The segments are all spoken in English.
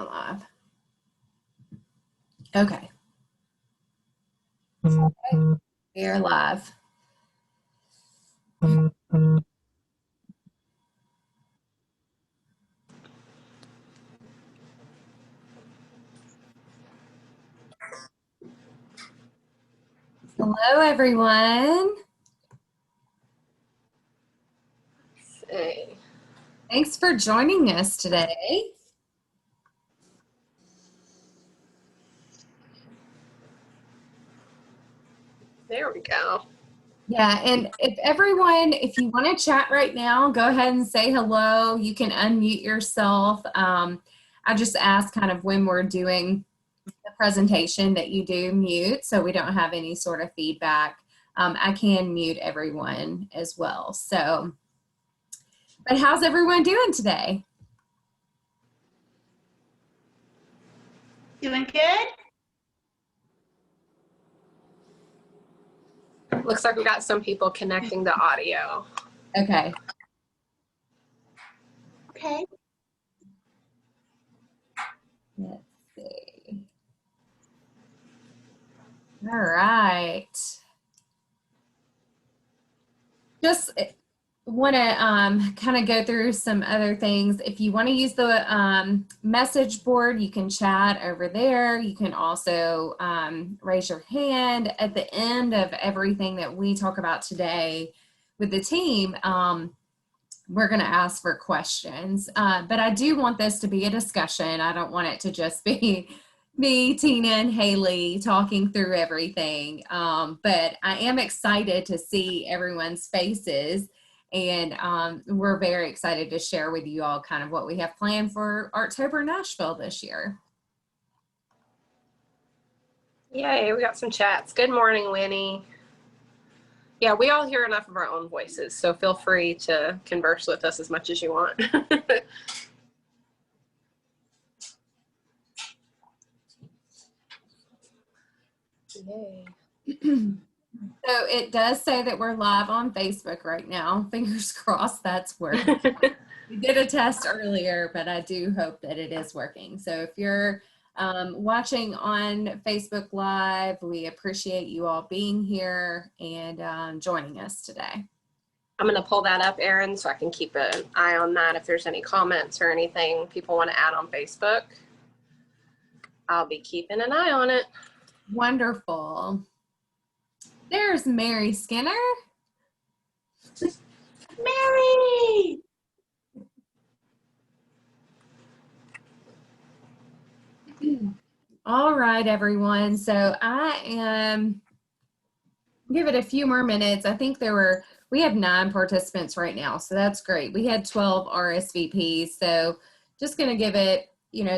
Live. Okay. We are live. Hello, everyone. Hey. Thanks for joining us today. There we go. Yeah, and if you want to chat right now, go ahead and say hello. You can unmute yourself. I just ask kind of when we're doing the presentation that you do mute so we don't have any sort of feedback. I can mute everyone as well. So, but how's everyone doing today? Doing good? Looks like we got some people connecting the audio. Okay. Okay. Let's see. All right. Just want to kind of go through some other things. If you want to use the message board, you can chat over there. You can also raise your hand at the end of everything that we talk about today with the team. We're going to ask for questions, but I do want this to be a discussion. I don't want it to just be me, Tina, and Haley talking through everything. But I am excited to see everyone's faces, and we're very excited to share with you all kind of what we have planned for Artober Nashville this year. Yay, we got some chats. Good morning, Winnie. Yeah, we all hear enough of our own voices, so feel free to converse with us as much as you want. Yay. So it does say that we're live on Facebook right now. Fingers crossed that's working. We did a test earlier, but I do hope that it is working. So if you're watching on Facebook Live, we appreciate you all being here and joining us today. I'm going to pull that up, Erin, so I can keep an eye on that. If there's any comments or anything people want to add on Facebook, I'll be keeping an eye on it. Wonderful. There's Mary Skinner. Mary! All right, everyone. So I am, give it a few more minutes. I think we have 9 participants right now, so that's great. We had 12 RSVPs, so just going to give it,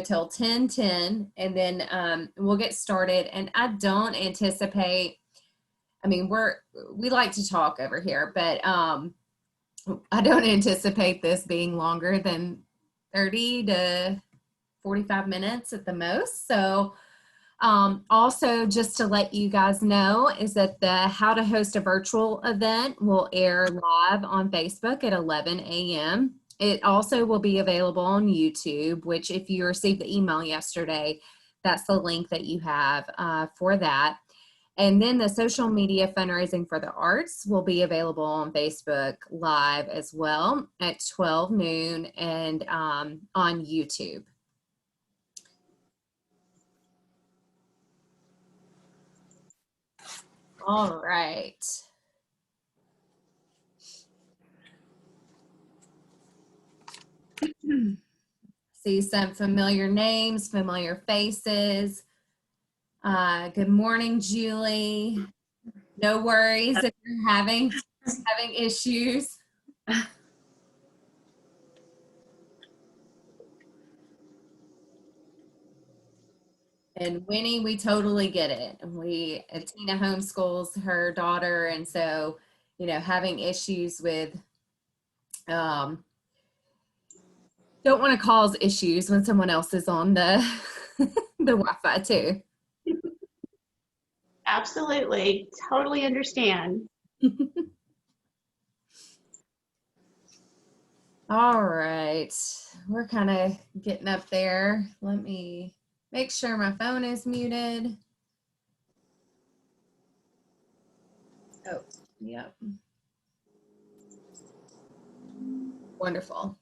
till 10:10, and then we'll get started. And I don't anticipate, we like to talk over here, but I don't anticipate this being longer than 30 to 45 minutes at the most. So also, just to let you guys know, is that the How to Host a Virtual event will air live on Facebook at 11 a.m. It also will be available on YouTube, which if you received the email yesterday, that's the link that you have for that. And then the social media fundraising for the arts will be available on Facebook Live as well at 12 noon and on YouTube. All right. See some familiar names, familiar faces. Good morning, Julie. No worries if you're having issues. And Winnie, we totally get it. Tina homeschools her daughter, and so, having issues with, don't want to cause issues when someone else is on the the Wi-Fi too. Absolutely. Totally understand. All right, we're kind of getting up there. Let me make sure my phone is muted. Oh, yep. Wonderful.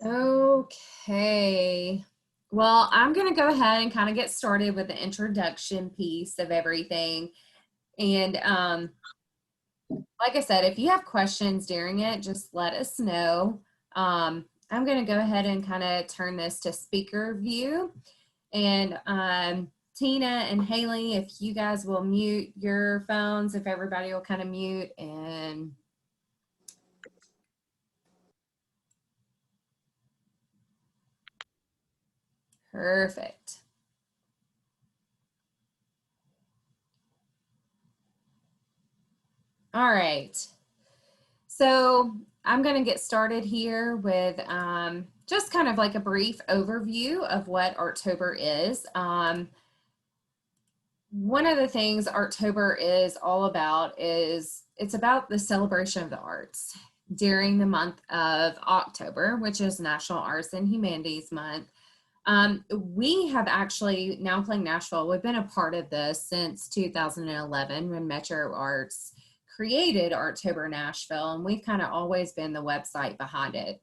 Okay. Well, I'm going to go ahead and kind of get started with the introduction piece of everything. And like I said, if you have questions during it, just let us know. I'm going to go ahead and kind of turn this to speaker view. And Tina and Haley, if you guys will mute your phones, if everybody will kind of mute and perfect. All right. So I'm going to get started here with just kind of like a brief overview of what Artober is. One of the things Artober is all about is it's about the celebration of the arts during the month of October, which is National Arts and Humanities Month. We have actually, Now Playing Nashville, we've been a part of this since 2011 when Metro Arts created Artober Nashville, and we've kind of always been the website behind it.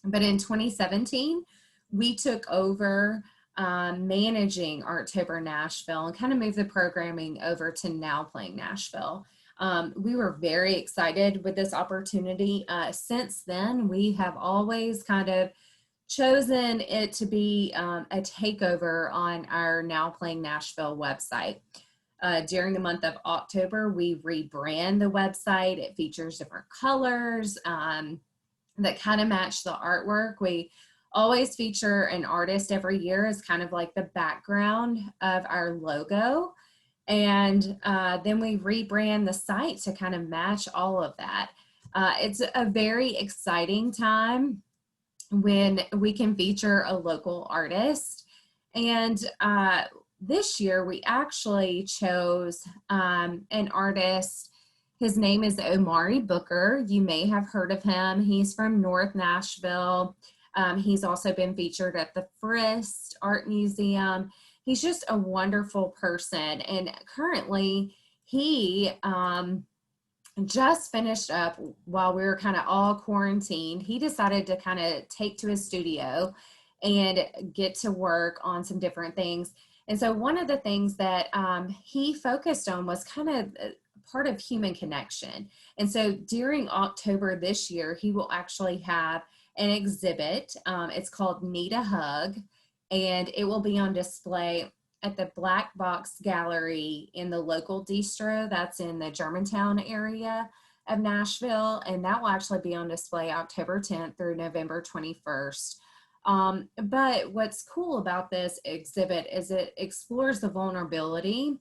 But in 2017, we took over managing Artober Nashville and kind of moved the programming over to Now Playing Nashville. We were very excited with this opportunity. Since then, we have always kind of chosen it to be a takeover on our Now Playing Nashville website. During the month of October, we rebrand the website. It features different colors that kind of match the artwork. We always feature an artist every year as kind of like the background of our logo. And then we rebrand the site to kind of match all of that. It's a very exciting time when we can feature a local artist. And this year we actually chose an artist. His name is Omari Booker. You may have heard of him. He's from North Nashville. He's also been featured at the Frist Art Museum. He's just a wonderful person. And currently he just finished up while we were kind of all quarantined. He decided to kind of take to his studio and get to work on some different things. And so one of the things that he focused on was kind of part of human connection. And so during October this year, he will actually have an exhibit. It's called Need a Hug, and it will be on display at the Black Box Gallery in the local distro that's in the Germantown area of Nashville. And that will actually be on display October 10th through November 21st. But what's cool about this exhibit is it explores the vulnerability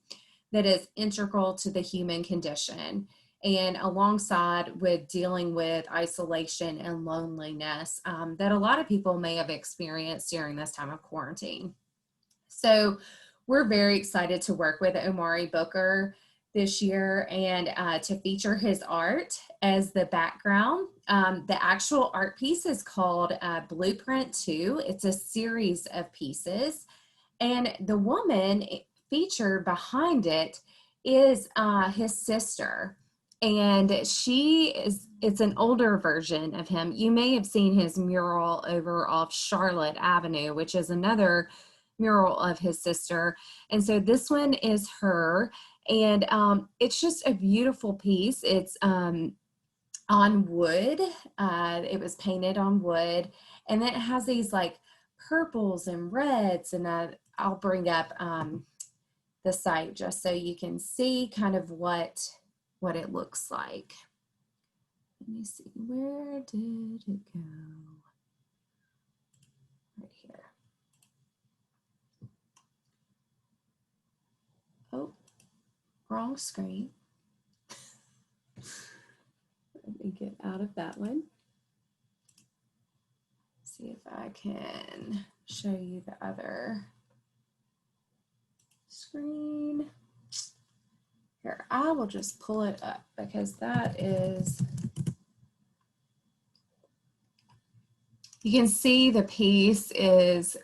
that is integral to the human condition, and alongside with dealing with isolation and loneliness that a lot of people may have experienced during this time of quarantine. So we're very excited to work with Omari Booker this year and to feature his art as the background. The actual art piece is called Blueprint 2. It's a series of pieces, and the woman featured behind it is his sister. And it's an older version of him. You may have seen his mural over off Charlotte Avenue, which is another mural of his sister. And so this one is her, and it's just a beautiful piece. It's on wood. It was painted on wood, and then it has these like purples and reds, and I'll bring up the site just so you can see kind of what it looks like. Let me see, where did it go? Right here. Oh, wrong screen. Let me get out of that one. See if I can show you the other screen. Here, I will just pull it up because that is You can see the piece is,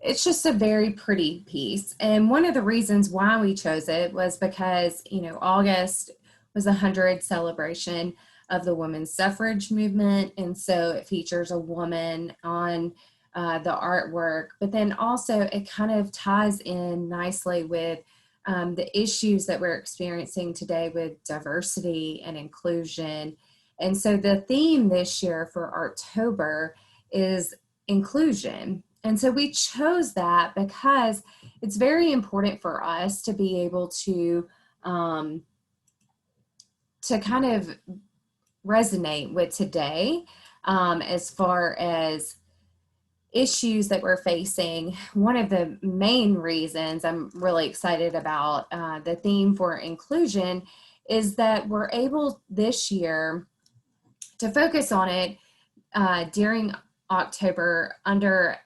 it's just a very pretty piece. And one of the reasons why we chose it was because, August was a 100th celebration of the women's suffrage movement. And so it features a woman on the artwork, but then also it kind of ties in nicely with the issues that we're experiencing today with diversity and inclusion. And so the theme this year for Artober is inclusion. And so we chose that because it's very important for us to be able to kind of resonate with today as far as issues that we're facing. One of the main reasons I'm really excited about the theme for inclusion is that we're able this year to focus on it during October under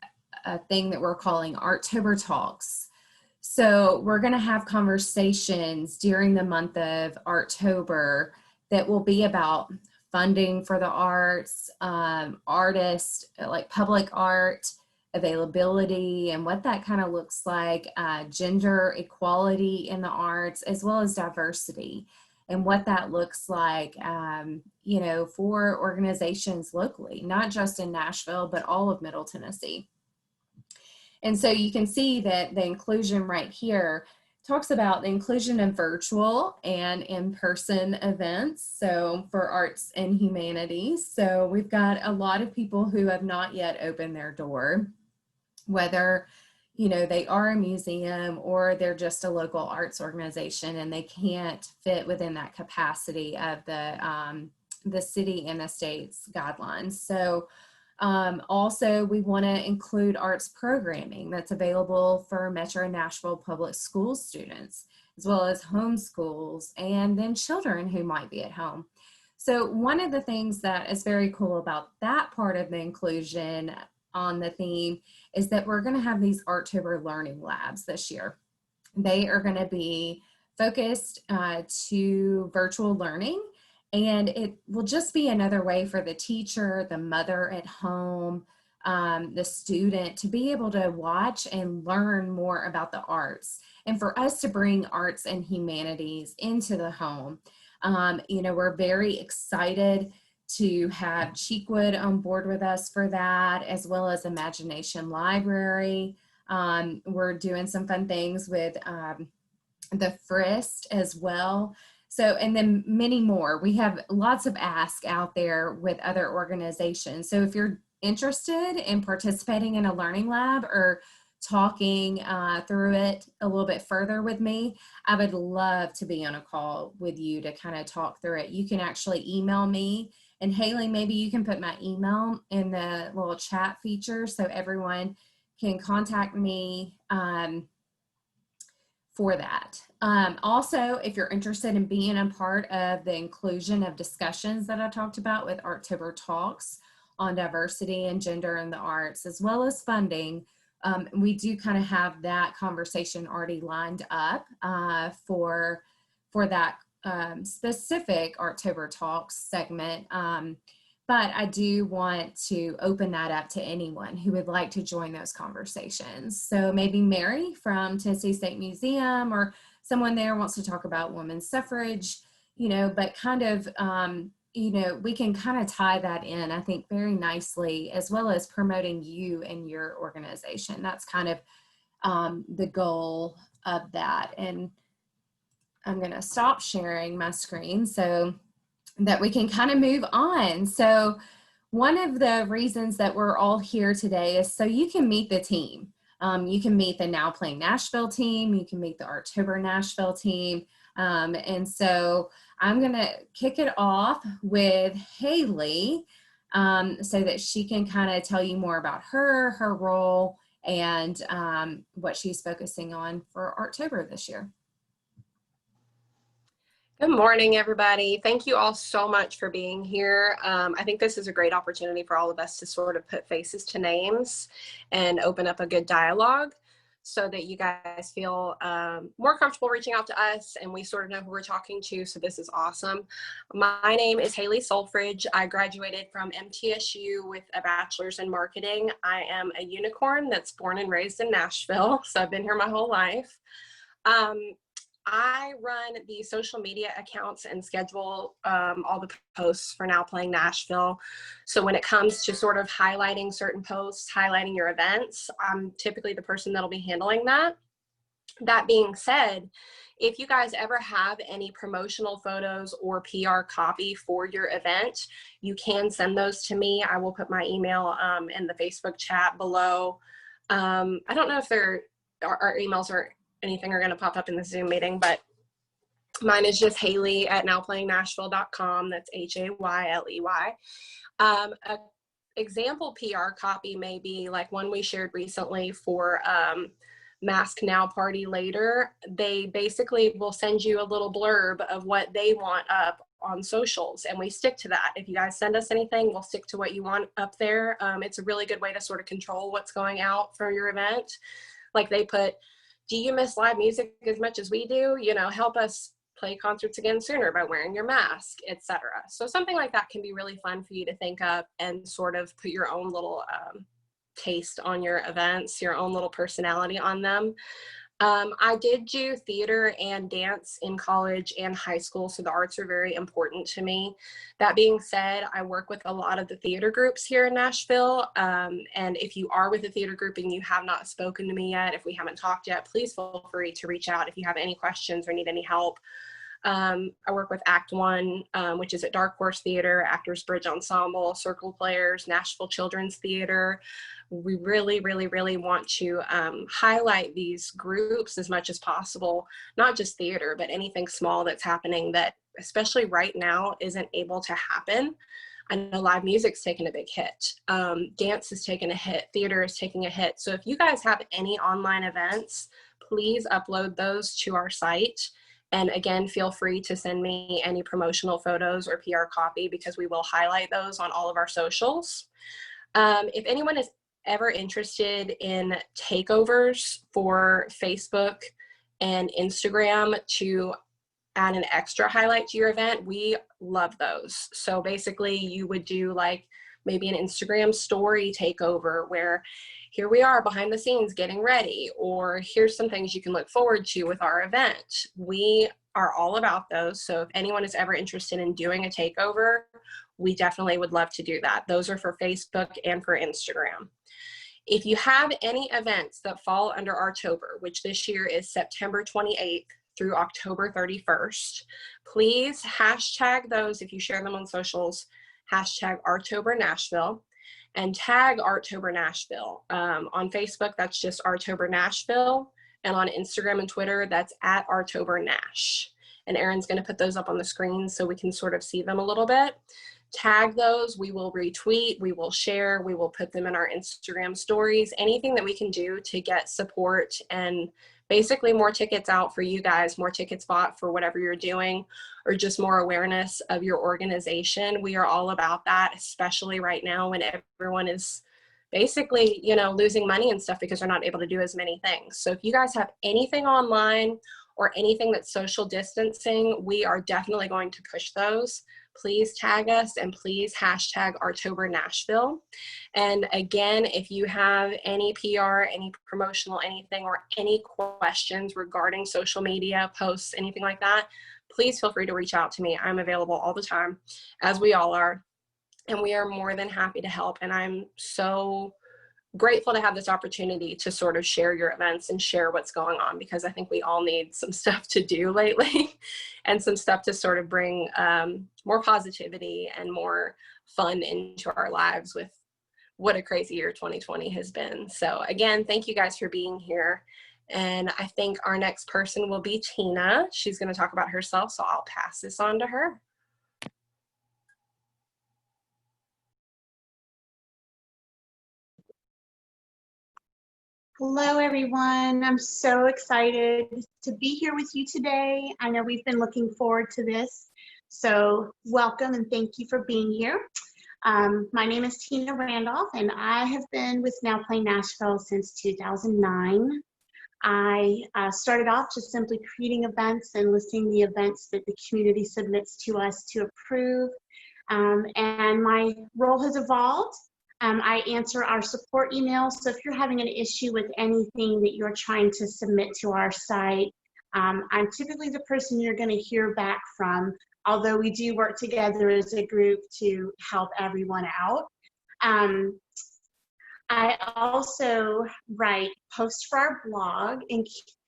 a thing that we're calling Artober Talks. So we're going to have conversations during the month of Artober that will be about funding for the arts, artists, like public art, availability, and what that kind of looks like, gender equality in the arts, as well as diversity, and what that looks like, for organizations locally, not just in Nashville, but all of Middle Tennessee. And so you can see that the inclusion right here talks about the inclusion of virtual and in-person events, so for arts and humanities. So we've got a lot of people who have not yet opened their door, whether they are a museum or they're just a local arts organization and they can't fit within that capacity of the city and the state's guidelines. So also, we want to include arts programming that's available for Metro Nashville Public Schools students, as well as homeschools, and then children who might be at home. So one of the things that is very cool about that part of the inclusion on the theme is that we're going to have these Artober Learning Labs this year. They are going to be focused to virtual learning. And it will just be another way for the teacher, the mother at home, the student to be able to watch and learn more about the arts, and for us to bring arts and humanities into the home. We're very excited to have Cheekwood on board with us for that, as well as Imagination Library. We're doing some fun things with the Frist as well. So, and then many more. We have lots of asks out there with other organizations. So if you're interested in participating in a learning lab or talking through it a little bit further with me, I would love to be on a call with you to kind of talk through it. You can actually email me, and Haley, maybe you can put my email in the little chat feature so everyone can contact me for that. Also, if you're interested in being a part of the inclusion of discussions that I talked about with Artober Talks on diversity and gender in the arts, as well as funding, we do kind of have that conversation already lined up for that specific Artober Talks segment. But I do want to open that up to anyone who would like to join those conversations. So maybe Mary from Tennessee State Museum or someone there wants to talk about women's suffrage, but kind of, we can kind of tie that in, I think, very nicely, as well as promoting you and your organization. That's kind of the goal of that. And I'm going to stop sharing my screen so that we can kind of move on. So one of the reasons that we're all here today is so you can meet the team. You can meet the Now Playing Nashville team. You can meet the Artober Nashville team. And so I'm going to kick it off with Haley so that she can kind of tell you more about her role, and what she's focusing on for Artober this year. Good morning, everybody. Thank you all so much for being here. I think this is a great opportunity for all of us to sort of put faces to names and open up a good dialogue. so that you guys feel more comfortable reaching out to us and we sort of know who we're talking to. So this is awesome. My name is Haley Solfridge. I graduated from MTSU with a bachelor's in marketing. I am a unicorn that's born and raised in Nashville. So I've been here my whole life. I run the social media accounts and schedule all the posts for Now Playing Nashville. So when it comes to sort of highlighting certain posts, highlighting your events, I'm typically the person that'll be handling that. That being said, if you guys ever have any promotional photos or PR copy for your event, you can send those to me. I will put my email in the Facebook chat below. I don't know if our emails or anything are going to pop up in the Zoom meeting, but mine is just Haley@NowPlayingNashville.com. That's HAYLEY. An example PR copy may be like one we shared recently for Mask Now Party Later. They basically will send you a little blurb of what they want up on socials, and we stick to that. If you guys send us anything, we'll stick to what you want up there. It's a really good way to sort of control what's going out for your event. Like they put, do you miss live music as much as we do? You know, help us play concerts again sooner by wearing your mask, etc. So something like that can be really fun for you to think up and sort of put your own little taste on your events, your own little personality on them. I did do theater and dance in college and high school, so the arts are very important to me. That being said, I work with a lot of the theater groups here in Nashville, and if you are with a theater group and you have not spoken to me yet, if we haven't talked yet, please feel free to reach out if you have any questions or need any help. I work with Act One, which is at Dark Horse Theater, Actors Bridge Ensemble, Circle Players, Nashville Children's Theater. We really, really, really want to highlight these groups as much as possible, not just theater, but anything small that's happening that, especially right now, isn't able to happen. I know live music's taken a big hit. Dance is taking a hit. Theater is taking a hit. So if you guys have any online events, please upload those to our site. And again, feel free to send me any promotional photos or PR copy because we will highlight those on all of our socials. If anyone is ever interested in takeovers for Facebook and Instagram to add an extra highlight to your event, we love those. So basically you would do like maybe an Instagram story takeover where here we are behind the scenes getting ready, or here's some things you can look forward to with our event. We are all about those. So if anyone is ever interested in doing a takeover, we definitely would love to do that. Those are for Facebook and for Instagram. If you have any events that fall under Artober, which this year is September 28th through October 31st, please hashtag those if you share them on socials, hashtag Artober Nashville, and tag Artober Nashville. On Facebook, that's just Artober Nashville, and on Instagram and Twitter, that's at Artober Nash. And Erin's gonna put those up on the screen so we can sort of see them a little bit. Tag those, we will retweet, we will share, we will put them in our Instagram stories, anything that we can do to get support and basically more tickets out for you guys, more tickets bought for whatever you're doing, or just more awareness of your organization. We are all about that, especially right now when everyone is basically, you know, losing money and stuff because they're not able to do as many things. So if you guys have anything online or anything that's social distancing, we are definitely going to push those. Please tag us and please hashtag Artober Nashville. And again, if you have any PR, any promotional, anything, or any questions regarding social media posts, anything like that, please feel free to reach out to me. I'm available all the time, as we all are. And we are more than happy to help. And I'm so grateful to have this opportunity to sort of share your events and share what's going on, because I think we all need some stuff to do lately and some stuff to sort of bring more positivity and more fun into our lives with what a crazy year 2020 has been. So again, thank you guys for being here. And I think our next person will be Tina. She's going to talk about herself, so I'll pass this on to her. Hello, everyone. I'm so excited to be here with you today. I know we've been looking forward to this. So welcome and thank you for being here. My name is Tina Randolph, and I have been with Now Playing Nashville since 2009. I started off just simply creating events and listing the events that the community submits to us to approve. And my role has evolved. I answer our support emails. So if you're having an issue with anything that you're trying to submit to our site, I'm typically the person you're going to hear back from, although we do work together as a group to help everyone out. I also write posts for our blog,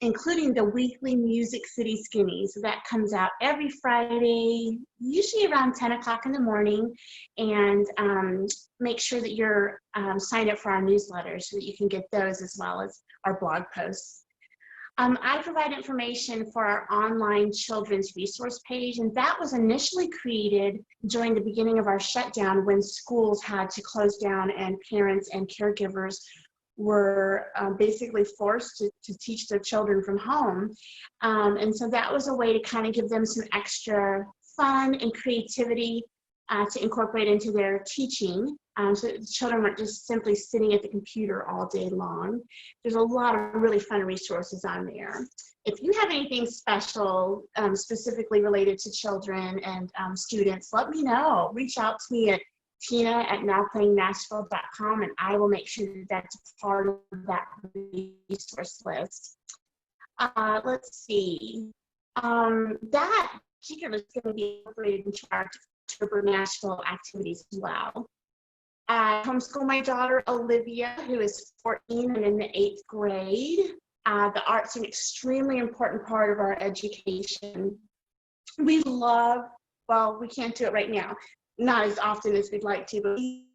including the weekly Music City Skinny. So that comes out every Friday, usually around 10 o'clock in the morning. And make sure that you're signed up for our newsletter so that you can get those as well as our blog posts. I provide information for our online children's resource page, and that was initially created during the beginning of our shutdown when schools had to close down and parents and caregivers were basically forced to teach their children from home. And so that was a way to kind of give them some extra fun and creativity to incorporate into their teaching. So the children weren't just simply sitting at the computer all day long. There's a lot of really fun resources on there. If you have anything special, specifically related to children and students, let me know. Reach out to me at tina@NowPlayingNashville.com, and I will make sure that that's part of that resource list. Let's see. That particular is going to be incorporated into our Artober Nashville activities as well. I homeschool my daughter, Olivia, who is 14 and in the 8th grade. The art's an extremely important part of our education. We love, well, we can't do it right now, not as often as we'd like to, but we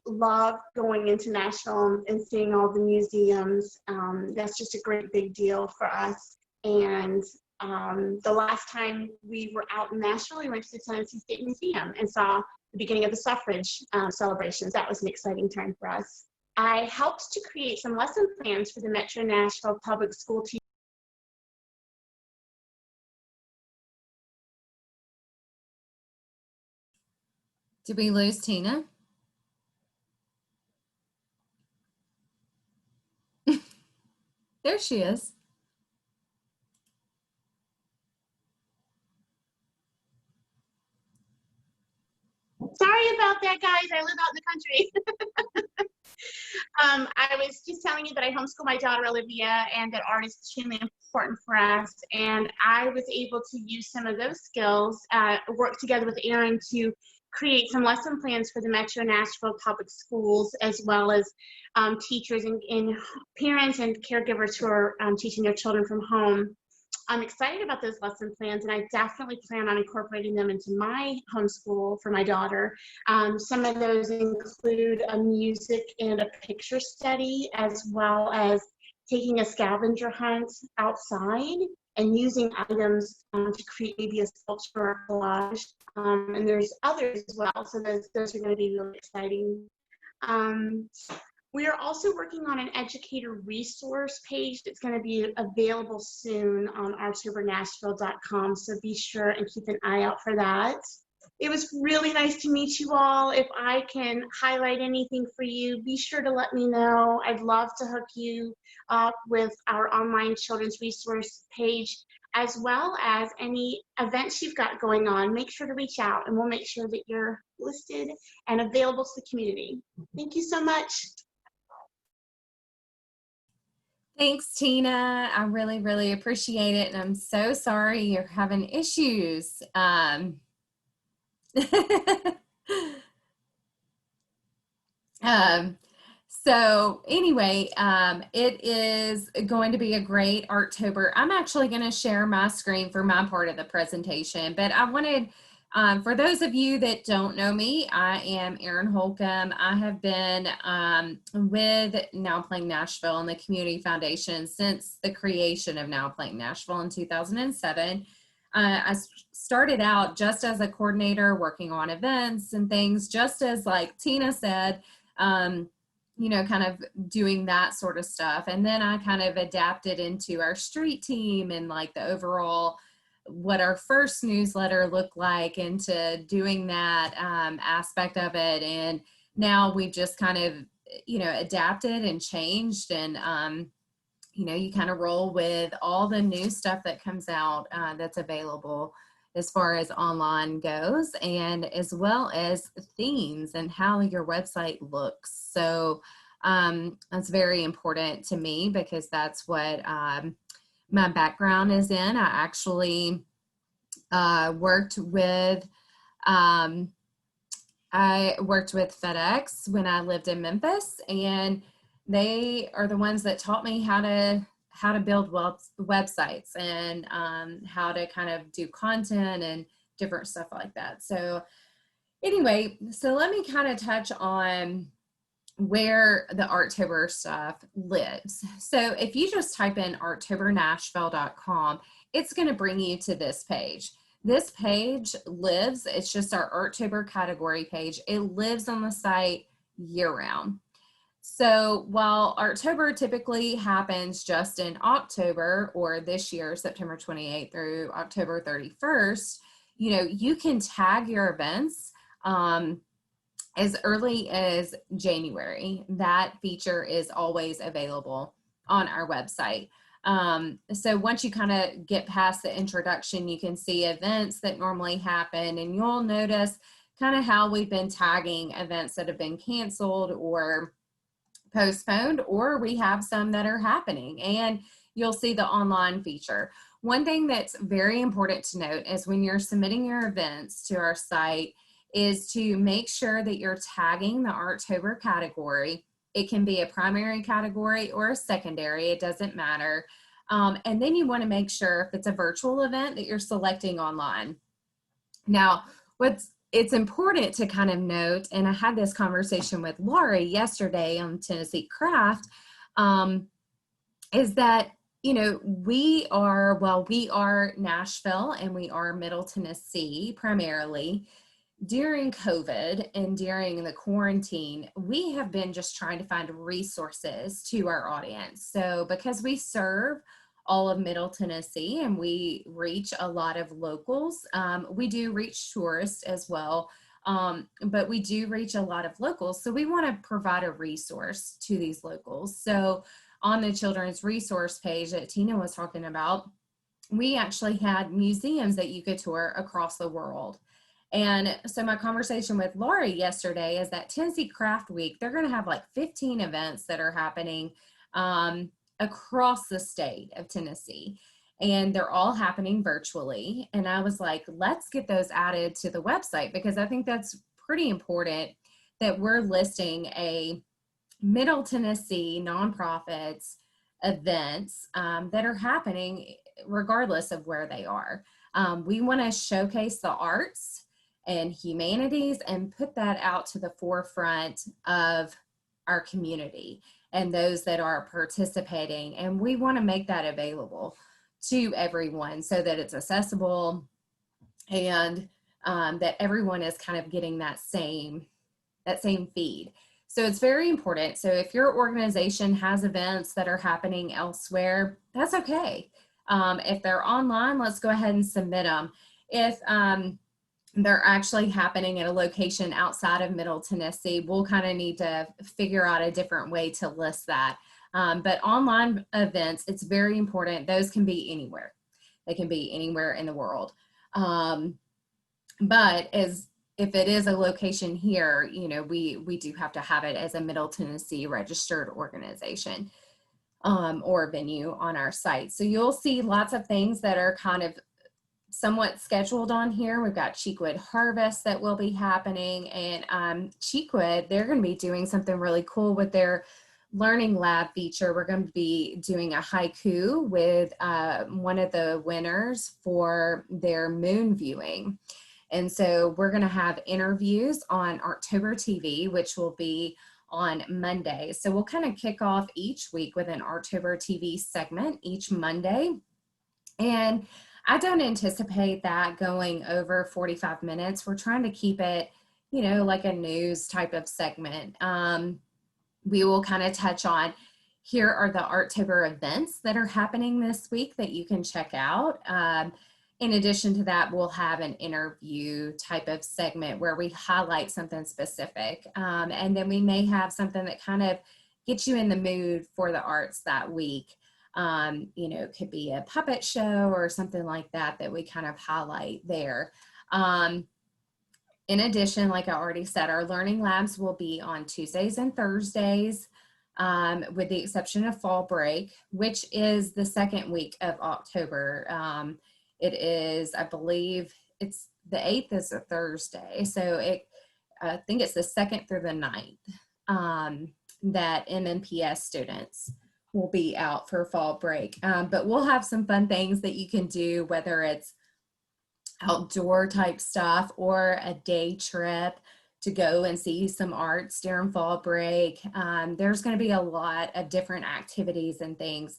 love going into Nashville and seeing all the museums. That's just a great big deal for us. And the last time we were out in Nashville, we went to the Tennessee State Museum and saw the beginning of the suffrage celebrations. That was an exciting time for us. I helped to create some lesson plans for the Metro Nashville Public School teachers. Did we lose Tina? There she is. Sorry about that, guys. I live out in the country. I was just telling you that I homeschool my daughter, Olivia, and that art is extremely important for us. And I was able to use some of those skills, work together with Erin to create some lesson plans for the Metro Nashville Public Schools, as well as teachers and parents and caregivers who are teaching their children from home. I'm excited about those lesson plans, and I definitely plan on incorporating them into my homeschool for my daughter. Some of those include a music and a picture study, as well as taking a scavenger hunt outside and using items to create maybe a sculpture or collage. And there's others as well, so those are going to be really exciting. We are also working on an educator resource page that's going to be available soon on artobernashville.com, so be sure and keep an eye out for that. It was really nice to meet you all. If I can highlight anything for you, be sure to let me know. I'd love to hook you up with our online children's resource page, as well as any events you've got going on. Make sure to reach out, and we'll make sure that you're listed and available to the community. Thank you so much. Thanks, Tina. I really, really appreciate it. And I'm so sorry you're having issues. So anyway, it is going to be a great Artober. I'm actually going to share my screen for my part of the presentation, but I wanted, for those of you that don't know me, I am Erin Holcomb. I have been with Now Playing Nashville and the Community Foundation since the creation of Now Playing Nashville in 2007. I started out just as a coordinator working on events and things, just as like Tina said, you know, kind of doing that sort of stuff. And then I kind of adapted into our street team and like the overall, what our first newsletter looked like, into doing that aspect of it. And now we've just kind of, you know, adapted and changed and, you kind of roll with all the new stuff that comes out that's available as far as online goes, and as well as themes and how your website looks. So that's very important to me because that's what my background is in. I actually worked with FedEx when I lived in Memphis, and they are the ones that taught me how to build websites and how to kind of do content and different stuff like that. So anyway, so let me kind of touch on where the Artober stuff lives. So if you just type in artobernashville.com, it's going to bring you to this page. This page lives, it's just our Artober category page. It lives on the site year round. So while Artober typically happens just in October, or this year, September 28th through October 31st, you can tag your events as early as January. That feature is always available on our website. So once you kind of get past the introduction, you can see events that normally happen, and you'll notice kind of how we've been tagging events that have been canceled or postponed, or we have some that are happening, and you'll see the online feature. One thing that's very important to note is when you're submitting your events to our site is to make sure that you're tagging the Artober category. It can be a primary category or a secondary, it doesn't matter. And then you want to make sure if it's a virtual event that you're selecting online. Now, it's important to kind of note, and I had this conversation with Laurie yesterday on Tennessee Craft, is that, we are Nashville and we are Middle Tennessee primarily. During COVID and during the quarantine, we have been just trying to find resources to our audience. So because we serve all of Middle Tennessee and we reach a lot of locals, we do reach tourists as well, but we do reach a lot of locals. So we want to provide a resource to these locals. So on the children's resource page that Tina was talking about, we actually had museums that you could tour across the world. And so my conversation with Laurie yesterday is that Tennessee Craft Week, they're going to have like 15 events that are happening across the state of Tennessee. And they're all happening virtually. And I was like, let's get those added to the website, because I think that's pretty important that we're listing a Middle Tennessee nonprofits events that are happening regardless of where they are. We want to showcase the arts and humanities and put that out to the forefront of our community and those that are participating. And we want to make that available to everyone so that it's accessible and that everyone is kind of getting that same feed. So it's very important. So if your organization has events that are happening elsewhere, that's okay. If they're online, let's go ahead and submit them. If they're actually happening at a location outside of Middle Tennessee, we'll kind of need to figure out a different way to list that. But online events, it's very important. Those can be anywhere. They can be anywhere in the world. But if it is a location here, we do have to have it as a Middle Tennessee registered organization or venue on our site. So you'll see lots of things that are kind of somewhat scheduled on here. We've got Cheekwood Harvest that will be happening, and Cheekwood, they're going to be doing something really cool with their Learning Lab feature. We're going to be doing a haiku with one of the winners for their moon viewing. And so we're going to have interviews on Artober TV, which will be on Monday. So we'll kind of kick off each week with an Artober TV segment each Monday. And I don't anticipate that going over 45 minutes. We're trying to keep it, like a news type of segment. We will kind of touch on, here are the Artober events that are happening this week that you can check out. In addition to that, we'll have an interview type of segment where we highlight something specific. And then we may have something that kind of gets you in the mood for the arts that week. It could be a puppet show or something like that that we kind of highlight there. In addition, like I already said, our learning labs will be on Tuesdays and Thursdays, with the exception of fall break, which is the second week of October. It is, I believe, it's the 8th is a Thursday, so I think it's the 2nd through the 9th that MNPS students will be out for fall break. But we'll have some fun things that you can do, whether it's outdoor type stuff or a day trip to go and see some arts during fall break. There's going to be a lot of different activities and things.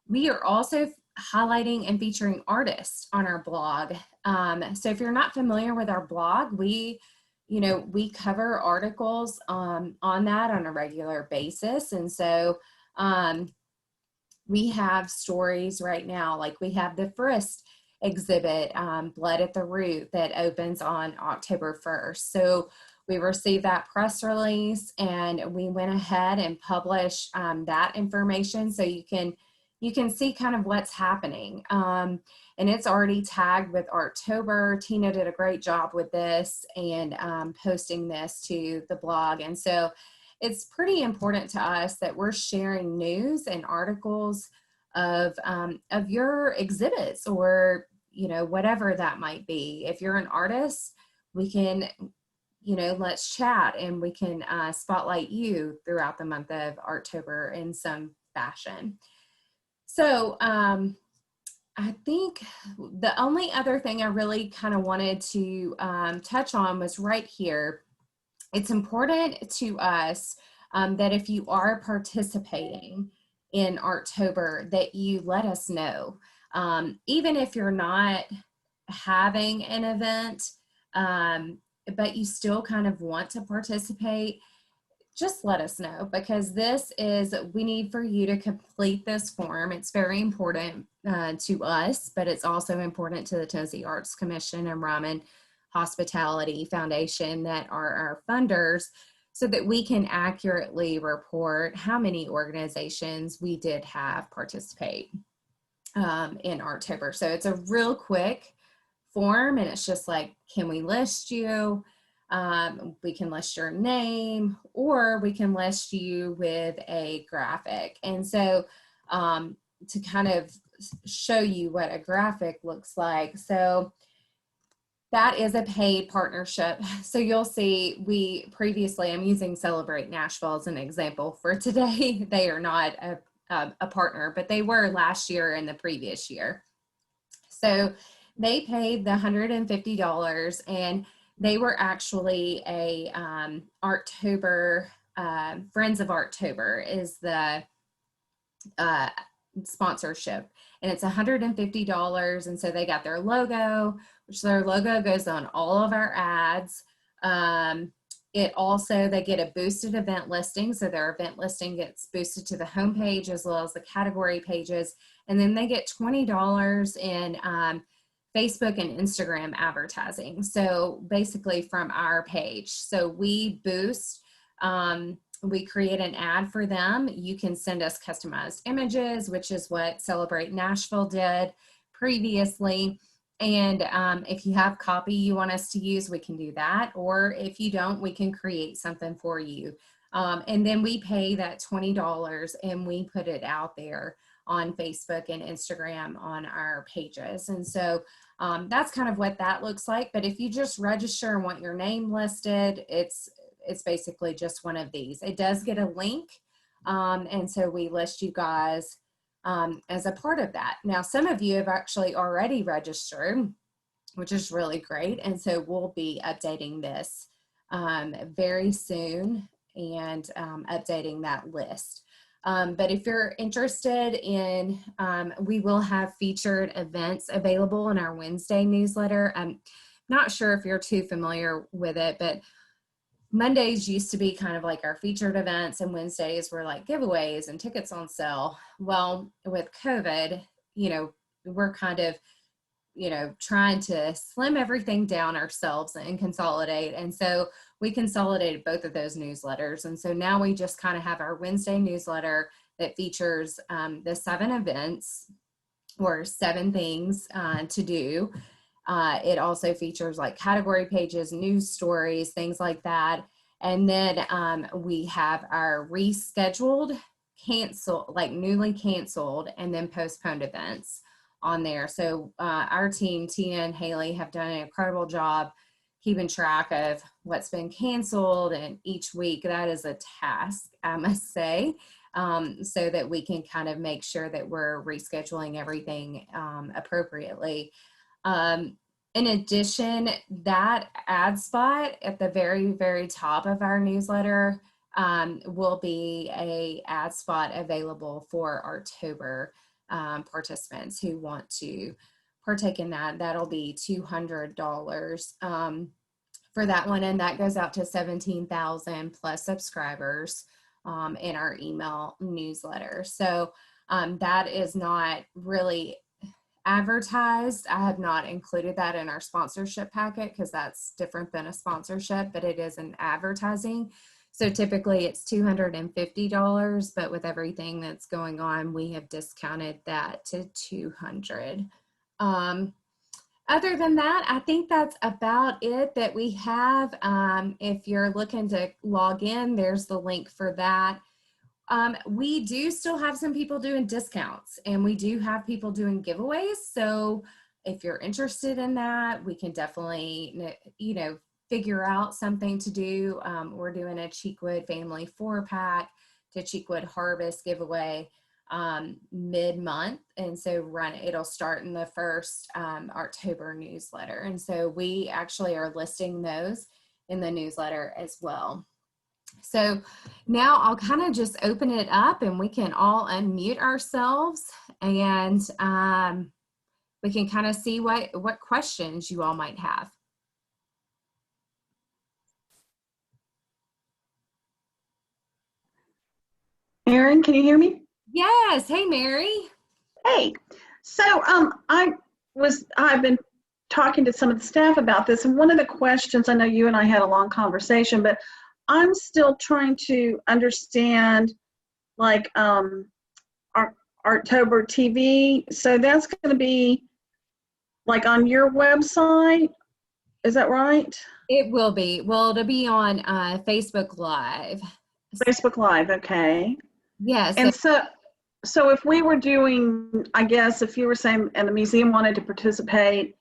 We are also highlighting and featuring artists on our blog. So if you're not familiar with our blog, we cover articles on that on a regular basis. And so we have stories right now, like we have the Frist exhibit, Blood at the Root, that opens on October 1st. So we received that press release and we went ahead and published that information so you can see kind of what's happening. And it's already tagged with Artober. Tina did a great job with this and posting this to the blog. And so it's pretty important to us that we're sharing news and articles of your exhibits or, whatever that might be. If you're an artist, we can, let's chat and we can spotlight you throughout the month of October in some fashion. So I think the only other thing I really kind of wanted to touch on was right here. It's important to us that if you are participating in Artober, that you let us know. Even if you're not having an event, but you still kind of want to participate, just let us know, because we need for you to complete this form. It's very important to us, but it's also important to the Tennessee Arts Commission and Ryman Hospitality Foundation that are our funders, so that we can accurately report how many organizations we did have participate in Artober. So it's a real quick form, and it's just like, can we list you? We can list your name, or we can list you with a graphic. And so to kind of show you what a graphic looks like, so that is a paid partnership. So you'll see I'm using Celebrate Nashville as an example for today. They are not a partner, but they were last year and the previous year. So they paid the $150, and they were actually a Artober, Friends of Artober is the sponsorship, and it's $150. And so they got their logo, which their logo goes on all of our ads. They get a boosted event listing. So their event listing gets boosted to the homepage as well as the category pages. And then they get $20 in Facebook and Instagram advertising. So basically from our page. So we boost, we create an ad for them. You can send us customized images, which is what Celebrate Nashville did previously. And if you have copy you want us to use, we can do that. Or if you don't, we can create something for you. And then we pay that $20 and we put it out there on Facebook and Instagram on our pages. And so that's kind of what that looks like. But if you just register and want your name listed, it's basically just one of these. It does get a link. And so we list you guys as a part of that. Now, some of you have actually already registered, which is really great. And so we'll be updating this very soon and updating that list. But if you're interested in, we will have featured events available in our Wednesday newsletter. I'm not sure if you're too familiar with it, but Mondays used to be kind of like our featured events, and Wednesdays were like giveaways and tickets on sale. Well, with COVID, we're kind of, trying to slim everything down ourselves and consolidate. And so we consolidated both of those newsletters. And so now we just kind of have our Wednesday newsletter that features the 7 events or 7 things to do. It also features like category pages, news stories, things like that. And then we have our rescheduled, canceled, like newly canceled, and then postponed events on there. So our team, Tina and Haley, have done an incredible job keeping track of what's been canceled, and each week that is a task, I must say, so that we can kind of make sure that we're rescheduling everything appropriately. In addition, that ad spot at the very, very top of our newsletter will be a ad spot available for Artober participants who want to partake in that. That'll be $200 for that one, and that goes out to 17,000 plus subscribers in our email newsletter. So that is not really advertised. I have not included that in our sponsorship packet because that's different than a sponsorship, but it is an advertising. So typically it's $250, but with everything that's going on, we have discounted that to $200. Other than that, I think that's about it that we have. If you're looking to log in, there's the link for that. We do still have some people doing discounts, and we do have people doing giveaways. So if you're interested in that, we can definitely, figure out something to do. We're doing a Cheekwood Family 4-pack to Cheekwood Harvest giveaway mid-month, and so it'll start in the first Artober newsletter, and so we actually are listing those in the newsletter as well. So now I'll kind of just open it up, and we can all unmute ourselves, and we can kind of see what questions you all might have. Erin, can you hear me? Yes. Hey, Mary. Hey. So I've been talking to some of the staff about this, and one of the questions, I know you and I had a long conversation, but I'm still trying to understand, like, Artober TV. So that's going to be like on your website. Is that right? It will be. Well, it'll be on Facebook Live. Facebook Live. Okay. Yes. And so if we were doing, I guess, if you were saying, and the museum wanted to participate,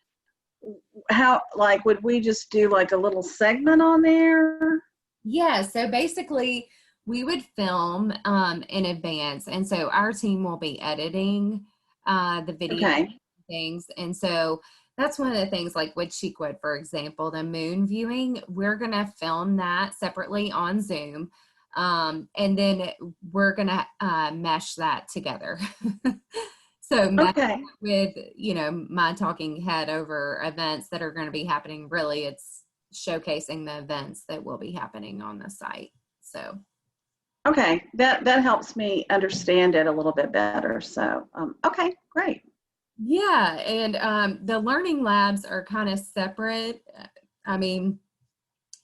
how, like, would we just do like a little segment on there? Yeah, so basically we would film in advance, and so our team will be editing the video things, and so that's one of the things, like with Cheekwood, for example, the moon viewing, we're going to film that separately on Zoom, and then we're going to mesh that together. So with, my talking head over events that are going to be happening, really it's showcasing the events that will be happening on the site. So okay, that helps me understand it a little bit better. So okay, great. Yeah, and the learning labs are kind of separate. I mean,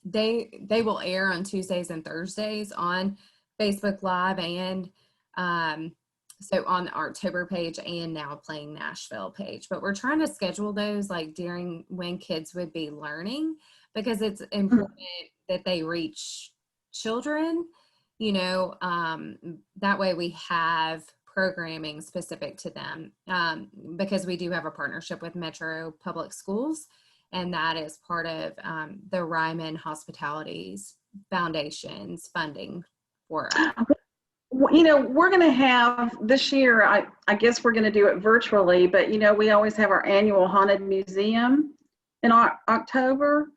they will air on Tuesdays and Thursdays on Facebook Live, and so on the Artober page and Now Playing Nashville page. But we're trying to schedule those like during when kids would be learning, because it's important that they reach children, that way we have programming specific to them, because we do have a partnership with Metro Public Schools, and that is part of the Ryman Hospitality's Foundation's funding for us. We're going to have this year, I guess we're going to do it virtually, but we always have our annual haunted museum in October,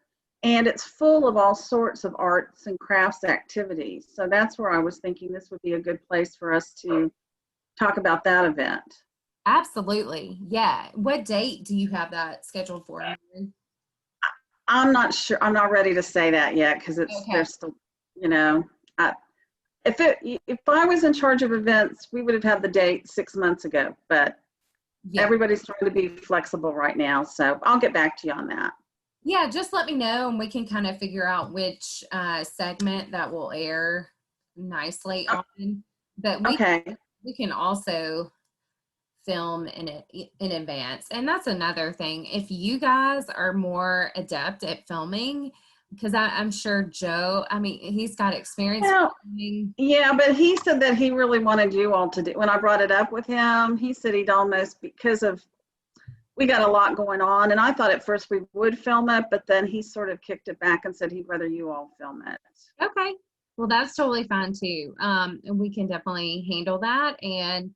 and it's full of all sorts of arts and crafts activities. So that's where I was thinking this would be a good place for us to talk about that event. Absolutely. Yeah. What date do you have that scheduled for? I'm not sure. I'm not ready to say that yet, because there's still, if I was in charge of events, we would have had the date 6 months ago, but everybody's trying to be flexible right now. So I'll get back to you on that. Yeah, just let me know, and we can kind of figure out which segment that will air nicely on. But we can also film in advance. And that's another thing. If you guys are more adept at filming, because I'm sure Joe, I mean, he's got experience filming. Yeah, but he said that he really wanted you all to do, when I brought it up with him, he said he'd almost, because of, we got a lot going on, and I thought at first we would film it, but then he sort of kicked it back and said he'd rather you all film it. Okay. Well, that's totally fine too. And we can definitely handle that. And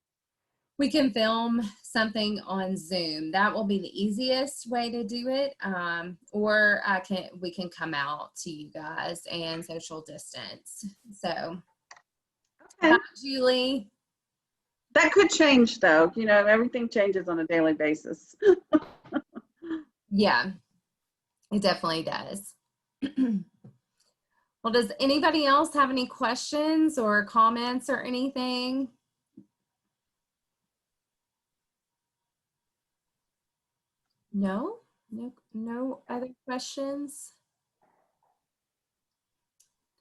we can film something on Zoom. That will be the easiest way to do it. Or we can come out to you guys and social distance. So, Okay. Julie. That could change though. You know, everything changes on a daily basis. Yeah, it definitely does. Well, does anybody else have any questions or comments or anything? No other questions?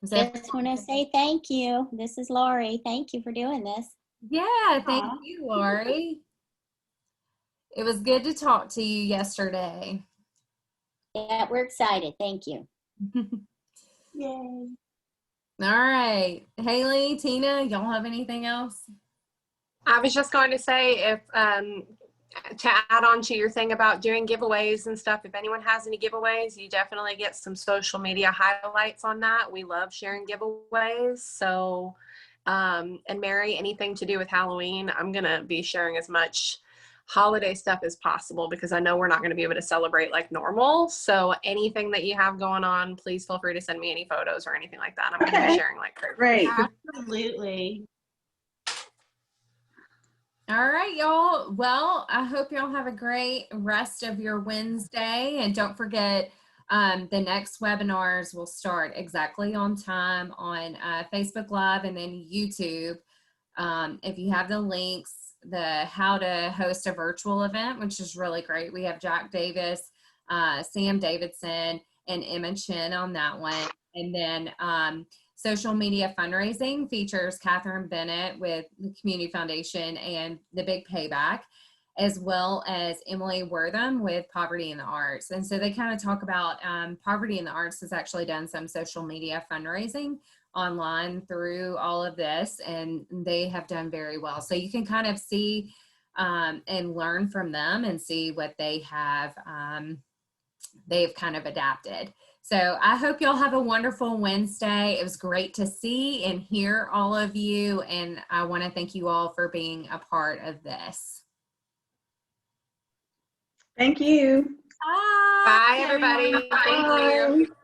Just want to say thank you. This is Lori. Thank you for doing this. Yeah, thank you, Lori. It was good to talk to you yesterday. Yeah, we're excited. Thank you. Yay. All right. Haley, Tina, y'all have anything else? I was just going to say, if to add on to your thing about doing giveaways and stuff, if anyone has any giveaways, you definitely get some social media highlights on that. We love sharing giveaways. So, and Mary, anything to do with Halloween, I'm going to be sharing as much holiday stuff as possible, because I know we're not going to be able to celebrate like normal. So anything that you have going on, please feel free to send me any photos or anything like that. I'm going to be sharing like crazy. Great. Absolutely. All right, y'all. Well, I hope y'all have a great rest of your Wednesday. And don't forget, the next webinars will start exactly on time on Facebook Live and then YouTube. If you have the links, the how to host a virtual event, which is really great. We have Jack Davis, Sam Davidson, and Emma Chin on that one. And then social media fundraising features Catherine Bennett with the Community Foundation and The Big Payback, as well as Emily Wortham with Poverty in the Arts. And so they kind of talk about Poverty in the Arts has actually done some social media fundraising online through all of this, and they have done very well. So you can kind of see and learn from them and see what they have, they've kind of adapted. So I hope y'all have a wonderful Wednesday. It was great to see and hear all of you, and I want to thank you all for being a part of this. Thank you. Bye. Bye, everybody. Thank you.